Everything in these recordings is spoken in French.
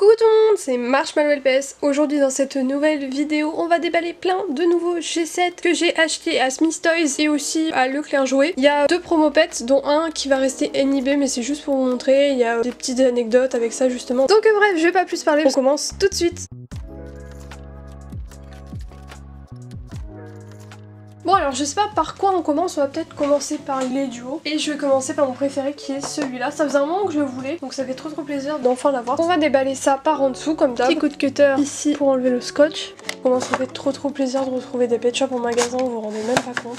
Coucou tout le monde, c'est Marshmallow LPS. Aujourd'hui dans cette nouvelle vidéo, on va déballer plein de nouveaux G7 que j'ai acheté à Smith Toys et aussi à Leclerc Jouet. Il y a deux promo pets, dont un qui va rester NIB, mais c'est juste pour vous montrer, il y a des petites anecdotes avec ça justement. Donc bref, je vais pas plus parler, on commence tout de suite. Bon alors je sais pas par quoi on commence, on va peut-être commencer par les duos. Et je vais commencer par mon préféré qui est celui-là. Ça faisait un moment que je le voulais, donc ça fait trop plaisir d'enfin l'avoir. On va déballer ça par en dessous comme d'hab. Petit coup de cutter ici pour enlever le scotch. Comment ça fait trop plaisir de retrouver des pet shops en magasin, vous vous rendez même pas compte.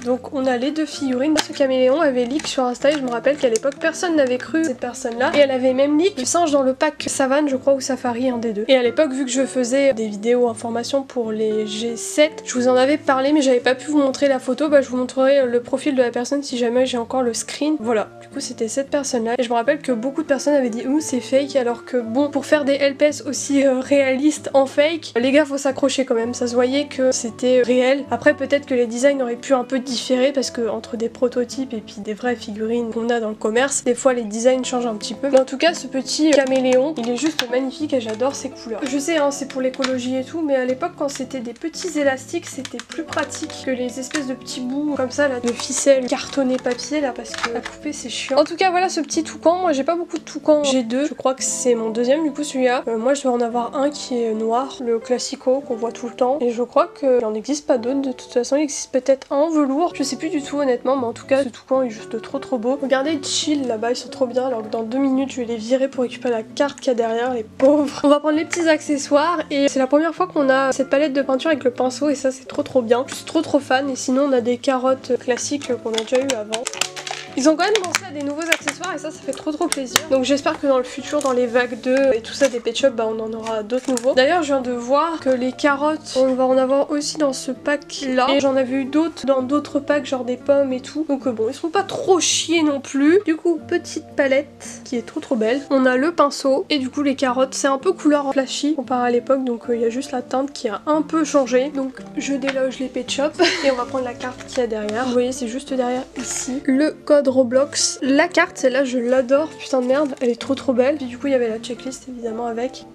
Donc on a les deux figurines. Ce caméléon avait leak sur Insta et je me rappelle qu'à l'époque personne n'avait cru cette personne là. Et elle avait même leak le singe dans le pack Savane je crois ou Safari, un des deux. Et à l'époque vu que je faisais des vidéos informations pour les G7, je vous en avais parlé mais j'avais pas pu vous montrer la photo. Bah je vous montrerai le profil de la personne si jamais j'ai encore le screen. Voilà, du coup c'était cette personne là. Et je me rappelle que beaucoup de personnes avaient dit c'est fake, alors que bon, pour faire des LPS aussi réalistes en fake, les gars faut s'accrocher quand même. Ça se voyait que c'était réel. Après peut-être que les designs auraient pu un peu différer parce que entre des prototypes et puis des vraies figurines qu'on a dans le commerce, des fois les designs changent un petit peu. Mais en tout cas ce petit caméléon, il est juste magnifique et j'adore ses couleurs. Je sais c'est pour l'écologie et tout, mais à l'époque quand c'était des petits élastiques c'était plus pratique que les espèces de petits bouts comme ça là de ficelle cartonné papier là, parce que à couper c'est chiant. En tout cas voilà ce petit toucan, moi j'ai pas beaucoup de toucans, j'ai deux, je crois que c'est mon deuxième du coup celui-là. Moi je dois en avoir un qui est noir, le classico qu'on voit tout le temps, et je crois qu'il n'en existe pas d'autres de toute façon, il existe peut-être un en velours. Je sais plus du tout honnêtement, mais en tout cas ce toucan est juste trop beau. Regardez chill là-bas, ils sont trop bien, alors que dans 2 minutes je vais les virer pour récupérer la carte qu'il y a derrière, les pauvres. On va prendre les petits accessoires et c'est la première fois qu'on a cette palette de peinture avec le pinceau et ça c'est trop bien. Je suis trop fan, et sinon on a des carottes classiques qu'on a déjà eu avant. Ils ont quand même pensé à des nouveaux accessoires et ça fait trop plaisir. Donc j'espère que dans le futur, dans les vagues 2 et tout ça des pet shops, on en aura d'autres nouveaux. D'ailleurs je viens de voir que les carottes, on va en avoir aussi dans ce pack là. Et j'en avais eu d'autres dans d'autres packs, genre des pommes et tout. Donc bon, ils sont pas trop chiés non plus. Du coup, petite palette qui est trop belle. On a le pinceau et du coup les carottes, c'est un peu couleur flashy comparé à l'époque. Donc il y a juste la teinte qui a un peu changé. Donc je déloge les pet shops et on va prendre la carte qu'il y a derrière. Vous voyez, c'est juste derrière ici. Le code Roblox. La carte, celle-là, je l'adore. Putain de merde, elle est trop belle. Puis du coup, il y avait la checklist évidemment avec.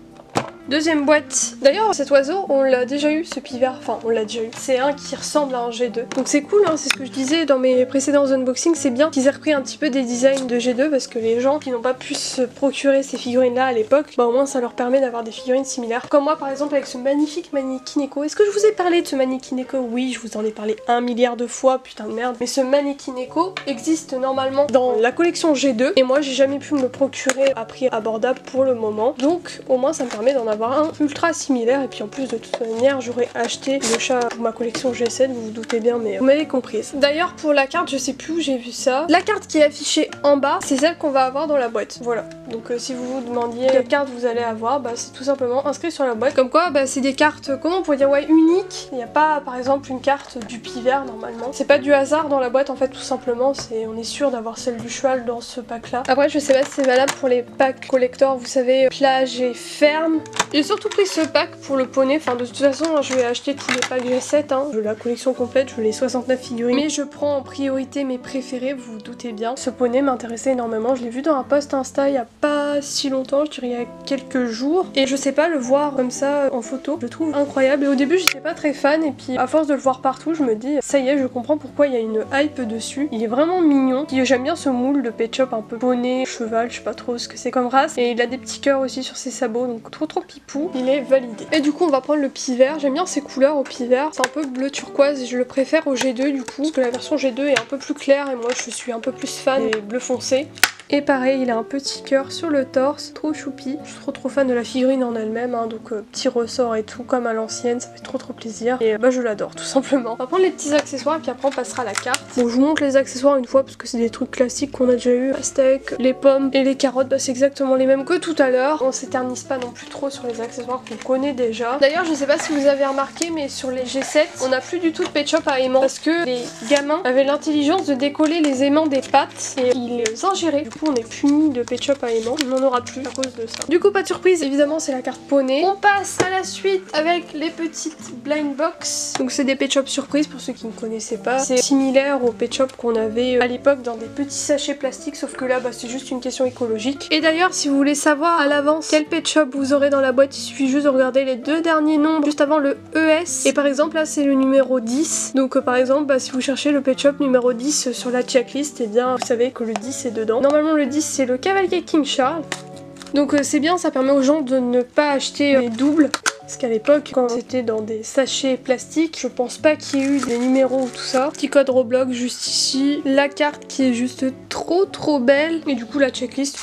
Deuxième boîte. D'ailleurs cet oiseau on l'a déjà eu, ce pivert, enfin on l'a déjà eu. C'est un qui ressemble à un G2. Donc c'est cool, c'est ce que je disais dans mes précédents unboxings, c'est bien qu'ils aient repris un petit peu des designs de G2 parce que les gens qui n'ont pas pu se procurer ces figurines là à l'époque, au moins ça leur permet d'avoir des figurines similaires. Comme moi par exemple avec ce magnifique Mannequin-Echo. Est-ce que je vous ai parlé de ce Mannequin-Echo? Oui, je vous en ai parlé 1 milliard de fois, putain de merde. Mais ce Mannequin-Echo existe normalement dans la collection G2 et moi j'ai jamais pu me le procurer à prix abordable pour le moment. Donc au moins ça me permet d'en avoir un ultra similaire, et puis en plus de toute manière j'aurais acheté le chat pour ma collection G7, vous vous doutez bien, mais vous m'avez comprise. D'ailleurs pour la carte, je sais plus où j'ai vu ça, la carte qui est affichée en bas c'est celle qu'on va avoir dans la boîte, voilà. Donc si vous vous demandiez quelle carte vous allez avoir, c'est tout simplement inscrit sur la boîte. Comme quoi c'est des cartes, comment on pourrait dire, uniques. Il n'y a pas par exemple une carte du pivert normalement, c'est pas du hasard dans la boîte en fait, tout simplement, on est sûr d'avoir celle du cheval dans ce pack là. Après je sais pas si c'est valable pour les packs collector, vous savez, plage et ferme. J'ai surtout pris ce pack pour le poney, enfin de toute façon je vais acheter tous les packs G7, je veux la collection complète, je veux les 69 figurines, mais je prends en priorité mes préférés, vous vous doutez bien. Ce poney m'intéressait énormément, je l'ai vu dans un post Insta il y a pas si longtemps, je dirais il y a quelques jours, et je sais pas, le voir comme ça en photo, je le trouve incroyable. Et au début j'étais pas très fan, et puis à force de le voir partout, je me dis ça y est, je comprends pourquoi il y a une hype dessus. Il est vraiment mignon, j'aime bien ce moule de pet shop un peu poney, cheval, je sais pas trop ce que c'est comme race, et il a des petits cœurs aussi sur ses sabots, donc trop pipou, il est validé. Et du coup on va prendre le pivert, j'aime bien ces couleurs au pivert, c'est un peu bleu turquoise et je le préfère au G2 du coup, parce que la version G2 est un peu plus claire et moi je suis un peu plus fan des bleus foncés. Et pareil, il a un petit cœur sur le torse, trop choupi. Je suis trop fan de la figurine en elle-même, donc petit ressort et tout comme à l'ancienne, ça fait trop plaisir. Et je l'adore tout simplement. On va prendre les petits accessoires et puis après on passera à la carte. Bon, je vous montre les accessoires une fois parce que c'est des trucs classiques qu'on a déjà eu. La steak, les pommes et les carottes, c'est exactement les mêmes que tout à l'heure. On s'éternise pas non plus trop sur les accessoires qu'on connaît déjà. D'ailleurs, je sais pas si vous avez remarqué, mais sur les G7, on n'a plus du tout de pet shop à aimants parce que les gamins avaient l'intelligence de décoller les aimants des pattes et ils les ingéraient. Du coup, coup on est puni de Pet Shop à aimant. On n'en aura plus à cause de ça. Du coup pas de surprise, évidemment c'est la carte poney. On passe à la suite avec les petites blind box. Donc c'est des Pet Shop surprises pour ceux qui ne connaissaient pas. C'est similaire aux Pet Shop qu'on avait à l'époque dans des petits sachets plastiques, sauf que là bah, c'est juste une question écologique. Et d'ailleurs si vous voulez savoir à l'avance quel Pet Shop vous aurez dans la boîte, il suffit juste de regarder les deux derniers nombres juste avant le ES. Et par exemple là c'est le numéro 10. Donc par exemple bah, si vous cherchez le Pet Shop numéro 10 sur la checklist, et bien vous savez que le 10 est dedans. Normalement le 10 c'est le cavalier King Charles. Donc c'est bien, ça permet aux gens de ne pas acheter les doubles. Parce qu'à l'époque, quand c'était dans des sachets plastiques, je pense pas qu'il y ait eu des numéros ou tout ça. Petit code Roblox juste ici. La carte qui est juste trop belle. Et du coup la checklist.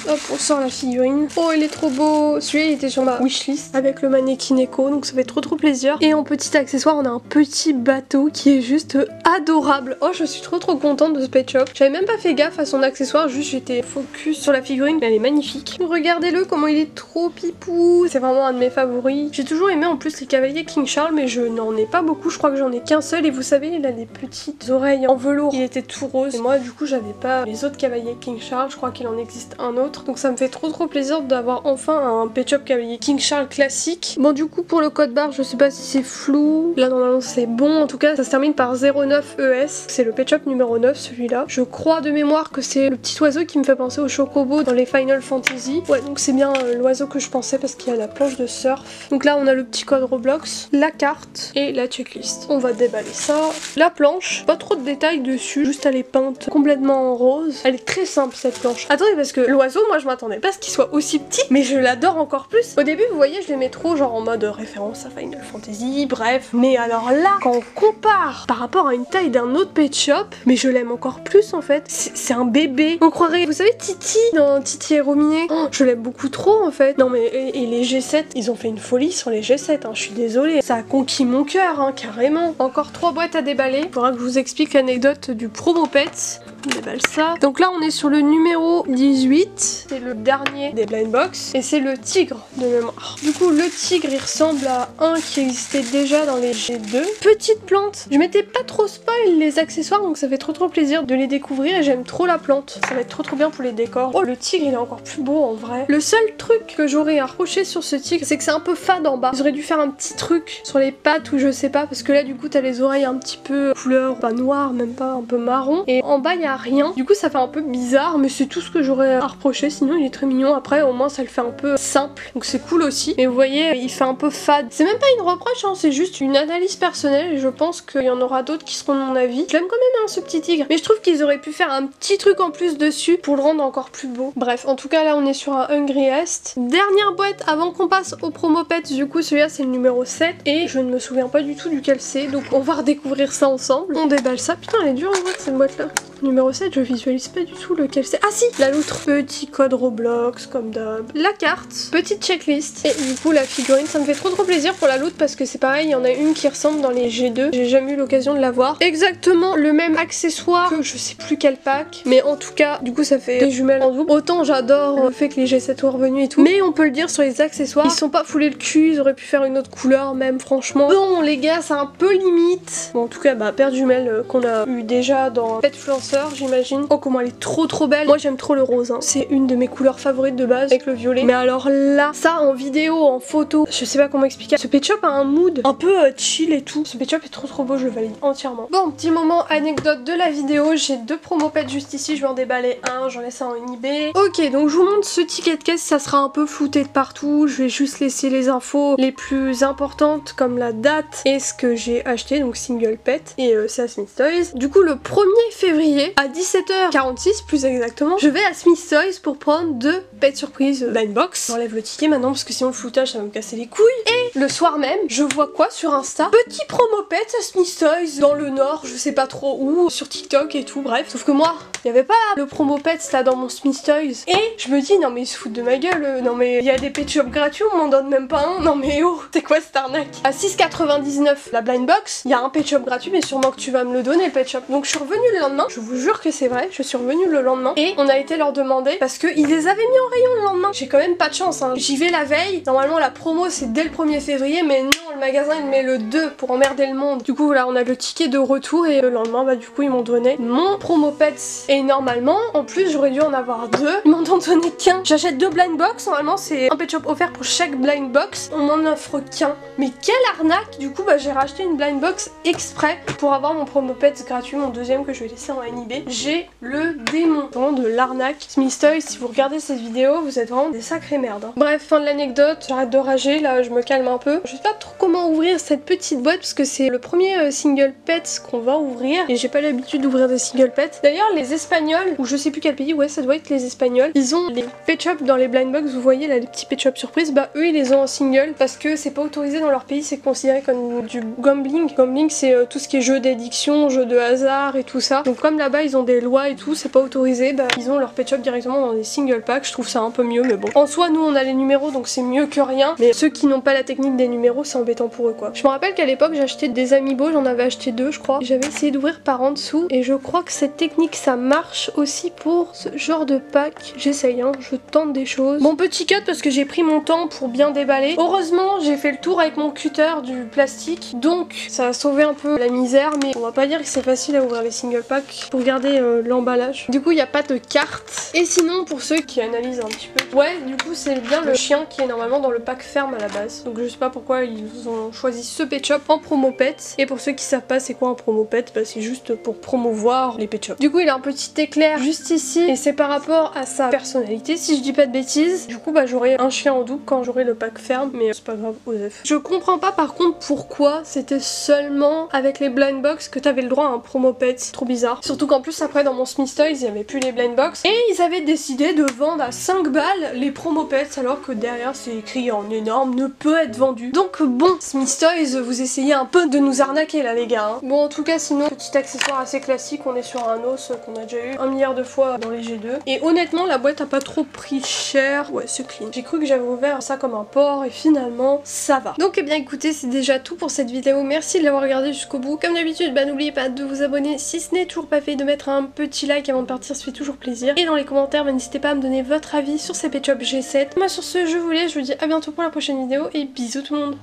Hop, on sort la figurine. Oh, il est trop beau. Celui-là, il était sur ma wishlist avec le mannequin Echo, donc ça fait trop plaisir. Et en petit accessoire, on a un petit bateau qui est juste adorable. Oh, je suis trop contente de ce Pet Shop. J'avais même pas fait gaffe à son accessoire, juste j'étais focus sur la figurine. Elle est magnifique. Regardez-le, comment il est trop pipou. C'est vraiment un de mes favoris. J'ai toujours aimé en plus les cavaliers King Charles, mais je n'en ai pas beaucoup. Je crois que j'en ai qu'un seul. Et vous savez, il a des petites oreilles en velours. Il était tout rose. Et moi, du coup, j'avais pas les autres cavaliers King Charles. Je crois qu'il en existe un autre. Donc ça me fait trop plaisir d'avoir enfin un Pet Shop cavalier King Charles classique. Bon du coup pour le code barre je sais pas si c'est flou. Là normalement c'est bon. En tout cas ça se termine par 09 ES. C'est le Pet Shop numéro 9 celui-là. Je crois de mémoire que c'est le petit oiseau qui me fait penser au Chocobo dans les Final Fantasy. Ouais donc c'est bien l'oiseau que je pensais parce qu'il y a la planche de surf. Donc là on a le petit code Roblox, la carte et la checklist. On va déballer ça. La planche, pas trop de détails dessus. Juste elle est peinte complètement en rose. Elle est très simple cette planche. Attendez parce que l'oiseau moi je m'attendais pas à ce qu'il soit aussi petit, mais je l'adore encore plus. Au début, vous voyez, je l'aimais trop, genre en mode référence à Final Fantasy, bref. Mais alors là, quand on compare par rapport à une taille d'un autre Pet Shop, mais je l'aime encore plus en fait. C'est un bébé. On croirait, vous savez, Titi dans Titi et Rominé. Oh, je l'aime beaucoup trop en fait. Non mais et les G7, ils ont fait une folie sur les G7. Hein, je suis désolée, ça a conquis mon cœur, hein, carrément. Encore 3 boîtes à déballer. Faudra que je vous explique l'anecdote du promo Pets. On déballe ça. Donc là, on est sur le numéro 18. C'est le dernier des blind box. Et c'est le tigre de mémoire. Du coup, le tigre, il ressemble à un qui existait déjà dans les G2. Petite plante. Je m'étais pas trop spoil les accessoires, donc ça fait trop plaisir de les découvrir. Et j'aime trop la plante. Ça va être trop bien pour les décors. Oh, le tigre, il est encore plus beau en vrai. Le seul truc que j'aurais à reprocher sur ce tigre, c'est que c'est un peu fade en bas. Ils auraient dû faire un petit truc sur les pattes ou je sais pas. Parce que là, du coup, t'as les oreilles un petit peu couleur, pas noire, même pas un peu marron. Et en bas, il y a rien. Du coup ça fait un peu bizarre mais c'est tout ce que j'aurais à reprocher, sinon il est très mignon. Après au moins ça le fait un peu simple donc c'est cool aussi. Mais vous voyez il fait un peu fade. C'est même pas une reproche hein, c'est juste une analyse personnelle et je pense qu'il y en aura d'autres qui seront de mon avis. Je l'aime quand même hein, ce petit tigre, mais je trouve qu'ils auraient pu faire un petit truc en plus dessus pour le rendre encore plus beau. Bref en tout cas là on est sur un Hungryest. Dernière boîte avant qu'on passe au promo pets, du coup celui-là c'est le numéro 7 et je ne me souviens pas du tout duquel c'est donc on va redécouvrir ça ensemble. On déballe ça. Putain elle est dure en vrai cette boîte là. Numéro 7, je visualise pas du tout lequel c'est. Ah si, la loutre. Petit code Roblox comme d'hab. La carte, petite checklist. Et du coup la figurine, ça me fait trop plaisir pour la loutre parce que c'est pareil, il y en a une qui ressemble dans les G2. J'ai jamais eu l'occasion de la voir. Exactement le même accessoire que je sais plus quel pack. Mais en tout cas, du coup ça fait des jumelles en double. Autant j'adore le fait que les G7 soient revenus et tout. Mais on peut le dire sur les accessoires, ils sont pas foulés le cul, ils auraient pu faire une autre couleur même franchement. Bon les gars, c'est un peu limite. Bon en tout cas, paire de jumelles qu'on a eu déjà dans Petfluencer. J'imagine. Oh comment elle est trop belle. Moi j'aime trop le rose hein. C'est une de mes couleurs favorites de base avec le violet. Mais alors là, ça en vidéo, en photo, je sais pas comment expliquer. Ce Pet Shop a un mood un peu chill et tout. Ce Pet Shop est trop beau, je le valide entièrement. Bon, petit moment anecdote de la vidéo. J'ai 2 promo pets juste ici, je vais en déballer un, j'en laisse un en eBay. Ok, donc je vous montre ce ticket de caisse, ça sera un peu flouté de partout. Je vais juste laisser les infos les plus importantes comme la date et ce que j'ai acheté, donc single pet. Et c'est à Smith Toys. Du coup le 1er février à 17h46 plus exactement, je vais à Smith Toys pour prendre 2 pets surprises blind box. J'enlève le ticket maintenant parce que sinon le floutage ça va me casser les couilles. Et le soir même, je vois quoi sur Insta? Petit promo pet à Smith Toys dans le nord, je sais pas trop où, sur TikTok et tout, bref. Sauf que moi, il y avait pas le promo pets là dans mon Smith Toys. Et je me dis non mais ils se foutent de ma gueule, non mais il y a des pet shops gratuits, on m'en donne même pas un. Non mais oh, c'est quoi cette arnaque? À 6,99 la blind box, il y a un pet shop gratuit mais sûrement que tu vas me le donner le pet shop. Donc je suis revenue le lendemain, je vous vous jure que c'est vrai, je suis revenue le lendemain et on a été leur demander parce qu'ils les avaient mis en rayon le lendemain. J'ai quand même pas de chance, hein. J'y vais la veille, normalement la promo c'est dès le 1er février, mais non, le magasin il met le 2 pour emmerder le monde. Du coup voilà, on a le ticket de retour et le lendemain bah du coup ils m'ont donné mon promo pets. Et normalement, en plus j'aurais dû en avoir 2, ils m'en ont donné qu'un. J'achète 2 blind box, normalement c'est un pet shop offert pour chaque blind box, on m'en offre qu'un. Mais quelle arnaque! Du coup bah j'ai racheté une blind box exprès pour avoir mon promo pets gratuit, mon deuxième que je vais laisser en NIB. J'ai le démon, vraiment de l'arnaque. Smith Toys, si vous regardez cette vidéo, vous êtes vraiment des sacrées merdes, hein. Bref, fin de l'anecdote, j'arrête de rager, là je me calme un peu. Je sais pas trop comment ouvrir cette petite boîte parce que c'est le premier single pets qu'on va ouvrir et j'ai pas l'habitude d'ouvrir des single pets. D'ailleurs les Espagnols, ou je sais plus quel pays, ouais ça doit être les Espagnols, ils ont les pet shops dans les blind box, vous voyez là les petits pet shops surprises, bah eux ils les ont en single parce que c'est pas autorisé dans leur pays, c'est considéré comme du gambling. Gambling c'est tout ce qui est jeu d'addiction, jeu de hasard et tout ça. Donc comme là-bas ils ont des lois et tout, c'est pas autorisé, bah ils ont leur pet shop directement dans des single packs, je trouve ça un peu mieux mais bon. En soi nous on a les numéros donc c'est mieux que rien, mais ceux qui n'ont pas la technique des numéros c'est embêtant pour eux quoi. Je me rappelle qu'à l'époque j'ai acheté des amiibo, j'en avais acheté 2 je crois, j'avais essayé d'ouvrir par en dessous et je crois que cette technique ça marche aussi pour ce genre de pack. J'essaye hein, je tente des choses. Bon petit cut parce que j'ai pris mon temps pour bien déballer. Heureusement j'ai fait le tour avec mon cutter du plastique, donc ça a sauvé un peu la misère, mais on va pas dire que c'est facile à ouvrir les single packs pour garder l'emballage. Du coup il n'y a pas de carte. Et sinon pour ceux qui analysent un petit peu, ouais du coup c'est bien le chien qui est normalement dans le pack ferme à la base. Donc je sais pas pourquoi ils ont choisi ce pet shop en promo pet. Et pour ceux qui savent pas c'est quoi un promo pet, bah c'est juste pour promouvoir les pet shops. Du coup il a un petit éclair juste ici et c'est par rapport à sa personnalité si je dis pas de bêtises. Du coup bah j'aurai un chien en double quand j'aurai le pack ferme, mais c'est pas grave, Osef. Je comprends pas par contre pourquoi c'était seulement avec les blind box que t'avais le droit à un promo pet. Trop bizarre. Surtout qu'en plus après dans mon Smith Toys il y avait plus les blind box et ils avaient décidé de vendre à 5 balles les promo pets alors que derrière c'est écrit en énorme ne peut être vendu. Donc bon, Smith Toys vous essayez un peu de nous arnaquer là les gars, hein. Bon en tout cas sinon petit accessoire assez classique, on est sur un os qu'on a déjà eu 1 milliard de fois dans les G2 et honnêtement la boîte a pas trop pris cher, ouais c'est clean. J'ai cru que j'avais ouvert ça comme un porc et finalement ça va. Donc eh bien écoutez c'est déjà tout pour cette vidéo, merci de l'avoir regardé jusqu'au bout. Comme d'habitude bah n'oubliez pas de vous abonner si ce n'est toujours pas fait, de mettre un petit like avant de partir, ça fait toujours plaisir. Et dans les commentaires bah, n'hésitez pas à me donner votre avis sur ces pet shops G7. Moi sur ce je vous laisse, je vous dis à bientôt pour la prochaine vidéo et bisous tout le monde.